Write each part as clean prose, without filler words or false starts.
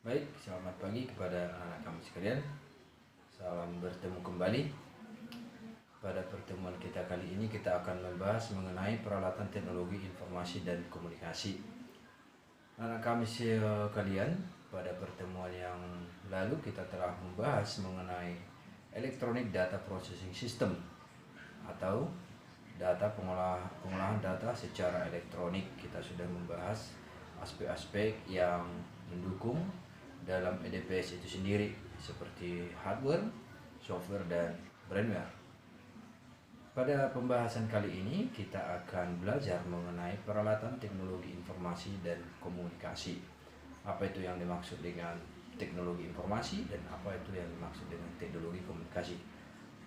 Baik, selamat pagi kepada anak kami sekalian. Salam bertemu kembali. Pada pertemuan kita kali ini kita akan membahas mengenai peralatan teknologi informasi dan komunikasi. Anak kami sekalian, pada pertemuan yang lalu kita telah membahas mengenai Electronic Data Processing System atau pengolahan data secara elektronik. Kita sudah membahas aspek-aspek yang mendukung dalam EDPS itu sendiri, seperti hardware, software, dan firmware. Pada pembahasan kali ini kita akan belajar mengenai peralatan teknologi informasi dan komunikasi. Apa itu yang dimaksud dengan teknologi informasi dan apa itu yang dimaksud dengan teknologi komunikasi.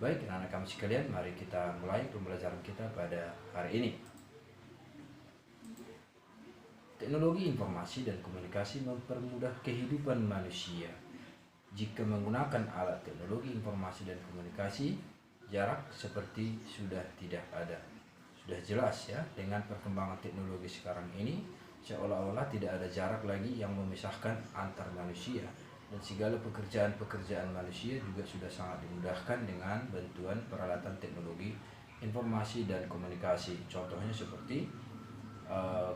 Baik, anak-anak kami sekalian, mari kita mulai pembelajaran kita pada hari ini. Teknologi informasi dan komunikasi mempermudah kehidupan manusia. Jika menggunakan alat teknologi informasi dan komunikasi, jarak seperti sudah tidak ada. Sudah jelas ya, dengan perkembangan teknologi sekarang ini, seolah-olah tidak ada jarak lagi yang memisahkan antar manusia. Dan segala pekerjaan-pekerjaan manusia juga sudah sangat dimudahkan dengan bantuan peralatan teknologi informasi dan komunikasi. Contohnya seperti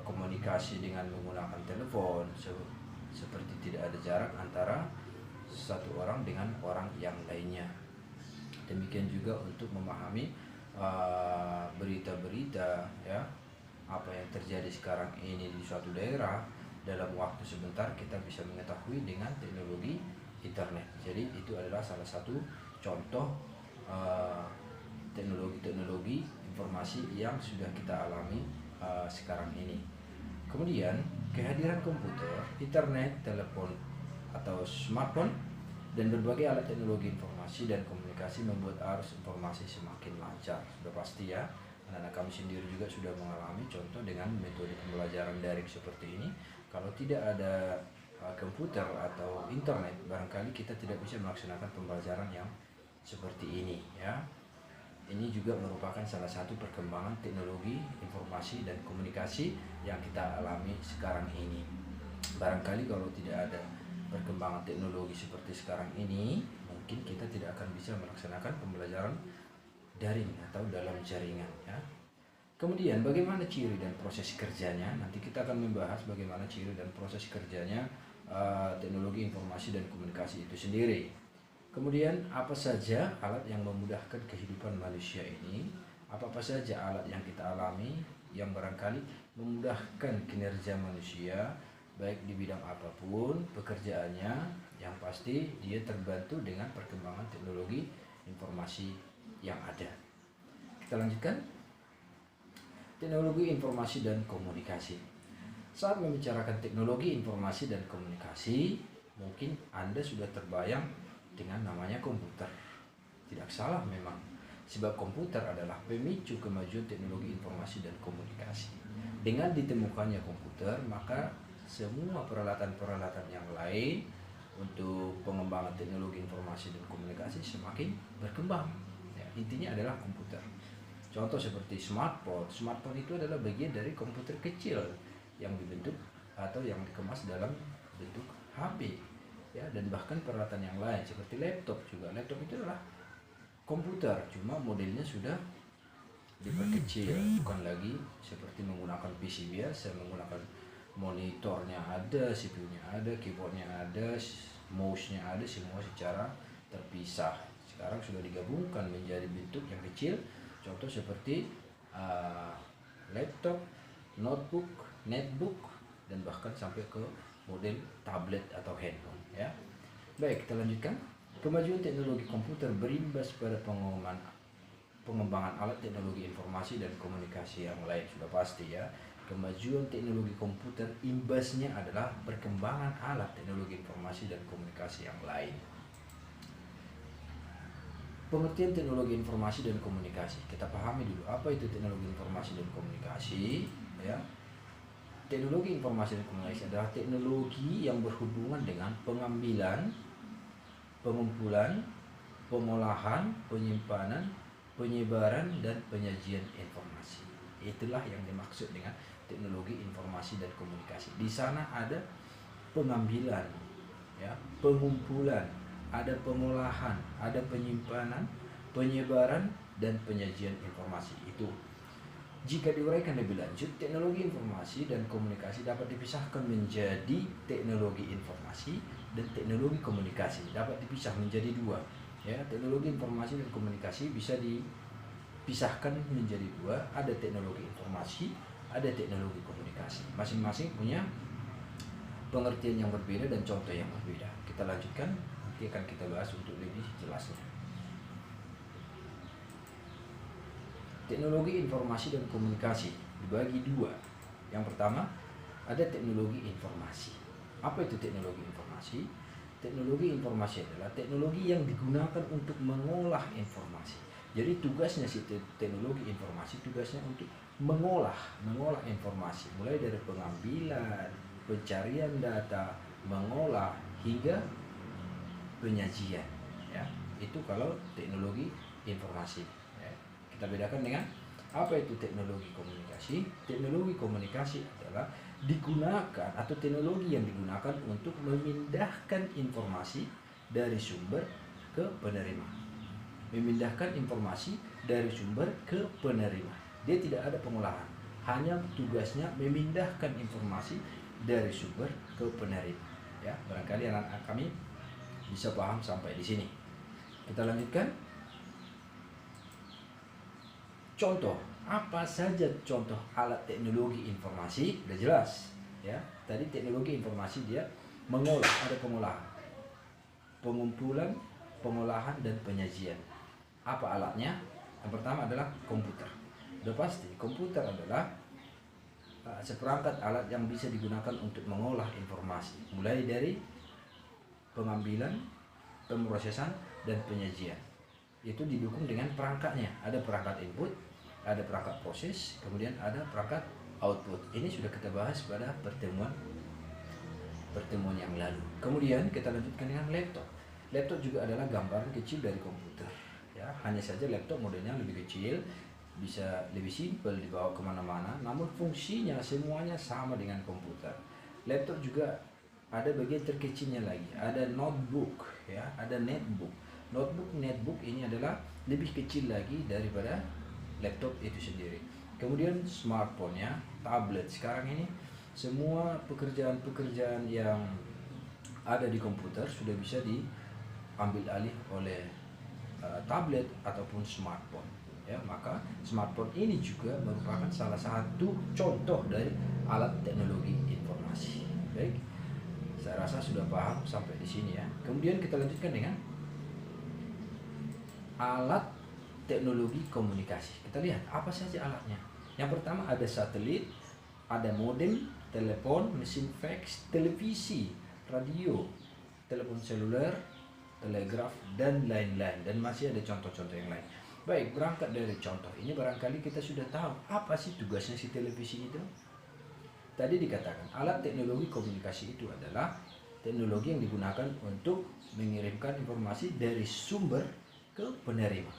komunikasi dengan menggunakan telepon, seperti tidak ada jarak antara satu orang dengan orang yang lainnya. Demikian juga untuk memahami berita-berita ya, apa yang terjadi sekarang ini di suatu daerah, dalam waktu sebentar kita bisa mengetahui dengan teknologi internet. Jadi itu adalah salah satu contoh teknologi-teknologi informasi yang sudah kita alami sekarang ini. Kemudian kehadiran komputer, internet, telepon atau smartphone dan berbagai alat teknologi informasi dan komunikasi membuat arus informasi semakin lancar. Sudah pasti ya, anak-anak kami sendiri juga sudah mengalami contoh dengan metode pembelajaran daring seperti ini. Kalau tidak ada komputer atau internet, barangkali kita tidak bisa melaksanakan pembelajaran yang seperti ini ya. Ini juga merupakan salah satu perkembangan teknologi informasi dan komunikasi yang kita alami sekarang ini. Barangkali kalau tidak ada perkembangan teknologi seperti sekarang ini, mungkin kita tidak akan bisa melaksanakan pembelajaran daring atau dalam jaringan ya. Kemudian bagaimana ciri dan proses kerjanya? Nanti kita akan membahas bagaimana ciri dan proses kerjanya teknologi informasi dan komunikasi itu sendiri. Kemudian apa saja alat yang memudahkan kehidupan manusia ini? Apa-apa saja alat yang kita alami yang barangkali memudahkan kinerja manusia baik di bidang apapun pekerjaannya, yang pasti dia terbantu dengan perkembangan teknologi informasi yang ada. Kita lanjutkan. Teknologi informasi dan komunikasi. Saat membicarakan teknologi informasi dan komunikasi, mungkin Anda sudah terbayang dengan namanya komputer. Tidak salah memang, sebab komputer adalah pemicu kemajuan teknologi informasi dan komunikasi. Dengan ditemukannya komputer, maka semua peralatan-peralatan yang lain untuk pengembangan teknologi informasi dan komunikasi semakin berkembang. Ya, intinya adalah komputer. Contoh seperti smartphone. Smartphone itu adalah bagian dari komputer kecil yang dibentuk atau yang dikemas dalam bentuk HP. Ya, dan bahkan peralatan yang lain seperti laptop juga. Laptop itu adalah komputer, cuma modelnya sudah diperkecil, bukan lagi seperti menggunakan PC biasa, menggunakan monitornya ada, CPU-nya ada, keyboardnya ada, mouse-nya ada, semua secara terpisah. Sekarang sudah digabungkan menjadi bentuk yang kecil, contoh seperti laptop, notebook, netbook, dan bahkan sampai ke model tablet atau handphone ya. Baik, kita lanjutkan. Kemajuan teknologi komputer berimbas pada pengembangan alat teknologi informasi dan komunikasi yang lain. Sudah pasti ya, kemajuan teknologi komputer imbasnya adalah perkembangan alat teknologi informasi dan komunikasi yang lain. Pengertian teknologi informasi dan komunikasi, kita pahami dulu apa itu teknologi informasi dan komunikasi ya. Teknologi informasi dan komunikasi adalah teknologi yang berhubungan dengan pengambilan, pengumpulan, pengolahan, penyimpanan, penyebaran, dan penyajian informasi. Itulah yang dimaksud dengan teknologi informasi dan komunikasi. Di sana ada pengambilan, ya, pengumpulan, ada pengolahan, ada penyimpanan, penyebaran, dan penyajian informasi. Itu jika diuraikan lebih lanjut, teknologi informasi dan komunikasi dapat dipisahkan menjadi teknologi informasi dan teknologi komunikasi. Dapat dipisah menjadi dua. Ya, teknologi informasi dan komunikasi bisa dipisahkan menjadi dua. Ada teknologi informasi, ada teknologi komunikasi. Masing-masing punya pengertian yang berbeda dan contoh yang berbeda. Kita lanjutkan, nanti akan kita bahas untuk lebih jelasnya. Teknologi informasi dan komunikasi dibagi dua. Yang pertama, ada teknologi informasi. Apa itu teknologi informasi? Teknologi informasi adalah teknologi yang digunakan untuk mengolah informasi. Jadi tugasnya si teknologi informasi, tugasnya untuk mengolah informasi, mulai dari pengambilan, pencarian data, mengolah hingga penyajian. Ya, itu kalau teknologi informasi. Kita bedakan dengan apa itu teknologi komunikasi. Teknologi komunikasi adalah digunakan atau teknologi yang digunakan untuk memindahkan informasi dari sumber ke penerima. Memindahkan informasi dari sumber ke penerima. Dia tidak ada pengolahan, hanya tugasnya memindahkan informasi dari sumber ke penerima. Ya, barangkali anak-anak kami bisa paham sampai di sini. Kita lanjutkan. Contoh, apa saja contoh alat teknologi informasi? Udah jelas, ya. Tadi teknologi informasi dia mengolah, ada pengolahan, pengumpulan, pengolahan, dan penyajian. Apa alatnya? Yang pertama adalah komputer. Udah pasti, komputer adalah seperangkat alat yang bisa digunakan untuk mengolah informasi, mulai dari pengambilan, pemrosesan, dan penyajian. Itu didukung dengan perangkatnya. Ada perangkat input, ada perangkat proses, kemudian ada perangkat output. Ini sudah kita bahas pada pertemuan yang lalu. Kemudian kita lanjutkan dengan laptop. Laptop juga adalah gambaran kecil dari komputer. Ya, hanya saja laptop modelnya lebih kecil, bisa lebih simpel dibawa kemana-mana, namun fungsinya semuanya sama dengan komputer. Laptop juga ada bagian terkecilnya lagi, ada notebook, ya, ada netbook. Netbook ini adalah lebih kecil lagi daripada laptop itu sendiri. Kemudian smartphone, ya, tablet. Sekarang ini semua pekerjaan-pekerjaan yang ada di komputer sudah bisa diambil alih oleh tablet ataupun smartphone. Ya, maka smartphone ini juga merupakan salah satu contoh dari alat teknologi informasi. Baik, saya rasa sudah paham sampai di sini, ya. Kemudian kita lanjutkan dengan alat teknologi komunikasi. Kita lihat apa saja alatnya. Yang pertama ada satelit, ada modem, telepon, mesin fax, televisi, radio, telepon seluler, telegraf, dan lain-lain. Dan masih ada contoh-contoh yang lain. Baik, berangkat dari contoh ini barangkali kita sudah tahu apa sih tugasnya si televisi itu. Tadi dikatakan alat teknologi komunikasi itu adalah teknologi yang digunakan untuk mengirimkan informasi dari sumber ke penerima.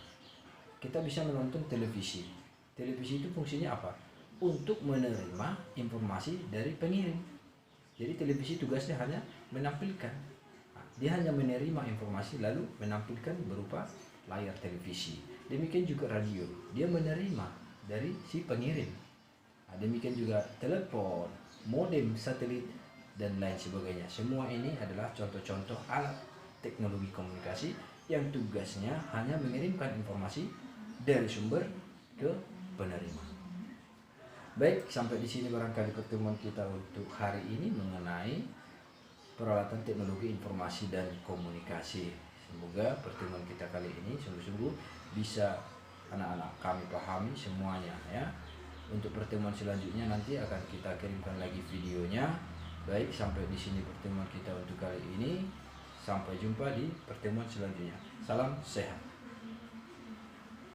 Kita bisa menonton televisi. Televisi itu fungsinya apa? Untuk menerima informasi dari pengirim. Jadi televisi tugasnya hanya menampilkan. Dia hanya menerima informasi lalu menampilkan berupa layar televisi. Demikian juga radio. Dia menerima dari si pengirim. Demikian juga telepon, modem, satelit, dan lain sebagainya. Semua ini adalah contoh-contoh alat teknologi komunikasi yang tugasnya hanya mengirimkan informasi dari sumber ke penerima. Baik, sampai di sini barangkali pertemuan kita untuk hari ini mengenai peralatan teknologi informasi dan komunikasi. Semoga pertemuan kita kali ini sungguh-sungguh bisa anak-anak kami pahami semuanya, ya. Untuk pertemuan selanjutnya nanti akan kita kirimkan lagi videonya. Baik, sampai di sini pertemuan kita untuk kali ini. Sampai jumpa di pertemuan selanjutnya. Salam sehat.